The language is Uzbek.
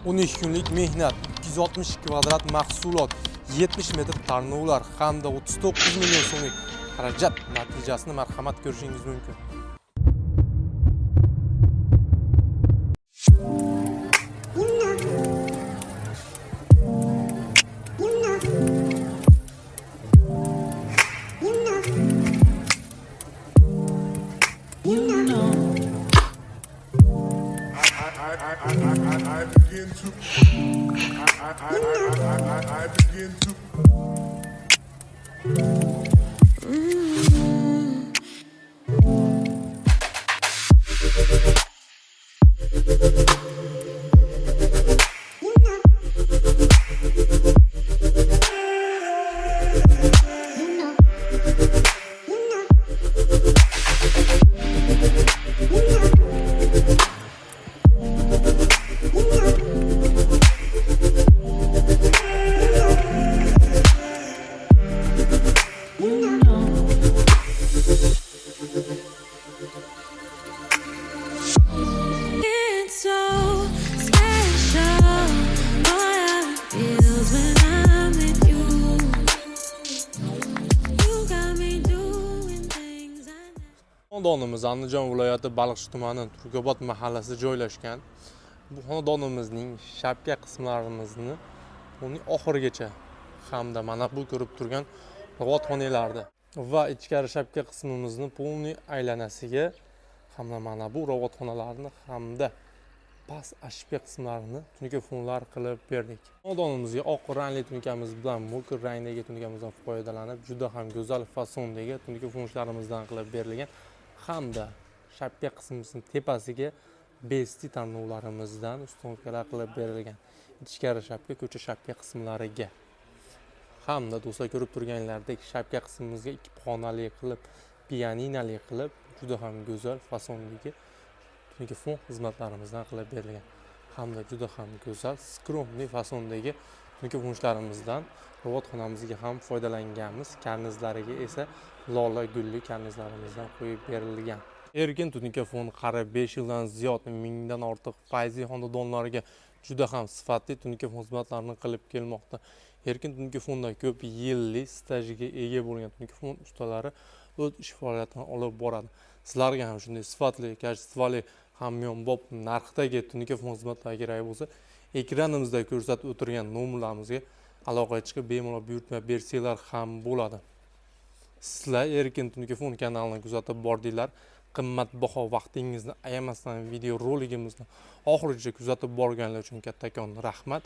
12 kunlik mehnat, 260 kvadrat mahsulot, 70 metr tarnovlar hamda 39 million so'mlik xarajat natijasini marhamat ko'rishingiz mumkin. I begin to It's so special. Boy, how it feels when I'm with you. You got me doing things I never. Xonadonimiz Andijon viloyati Baliqchi tumani Turkobod mahallasida joylashgan. Bu xonadonimizning shapka qismlarimizni uning oxirigacha hamda mana bu ko'rib turgan robotxonalarda va ichkari shapka qismimizni полный aylanasiga hamda mana bu robotxonalarni hamda past ashpka qismlarini tunuka fonlar qilib berdik. Xonadonimizga oq rangli tunukamiz bilan mo'kir rangdagi tunukamizdan foydalanib juda ham go'zal fasondagi tunuka fonishlarimizdan qilib berilgan hamda shapka qismimizning tepasiga besti tarnovlarimizdan ustunkalar qilib berilgan. Ichkari shapka, ko'cha shapka qismlariga hamda do'stlar ko'rib turganlaridek shapka qismimizga ikki xonali qilib, pianinali qilib juda ham go'zal fasondagi tunuka fon xizmatlarimizdan qilib berilgan. Hamda juda ham go'zal skromli fasondagi tunuka fonishlarimizdan robotxonamizga ham foydalanganmiz. Karnizlariga esa lola gulli karnizlarimizdan qo'yib berilgan. Erkin tunuka fon qarib 5 yildan ziyod mingdan ortiq fayzli xonadonlarga juda ham sifatli tunuka fon xizmatlarini qilib kelmoqda. Erkin tunuka fonda ko'p yillik stajiga ega bo'lgan tunuka fon ustalari o'z ish faoliyatini olib boradi. Sizlarga ham shunday sifatli, kачествовали, hamyonbop narxdagi tunuka fon xizmatlari kerak bo'lsa, ekranimizda ko'rsatib o'tirgan nomerlarimizga aloqaga chiqib bemalol buyurtma bersanglar ham bo'ladi. Sizlar Erkin tunuka fon kanalini kuzatib bordinglar. Qimmatbaho vaqtingizni ayamasdan video roligimizni oxirigacha kuzatib borganlar uchun kattakon rahmat.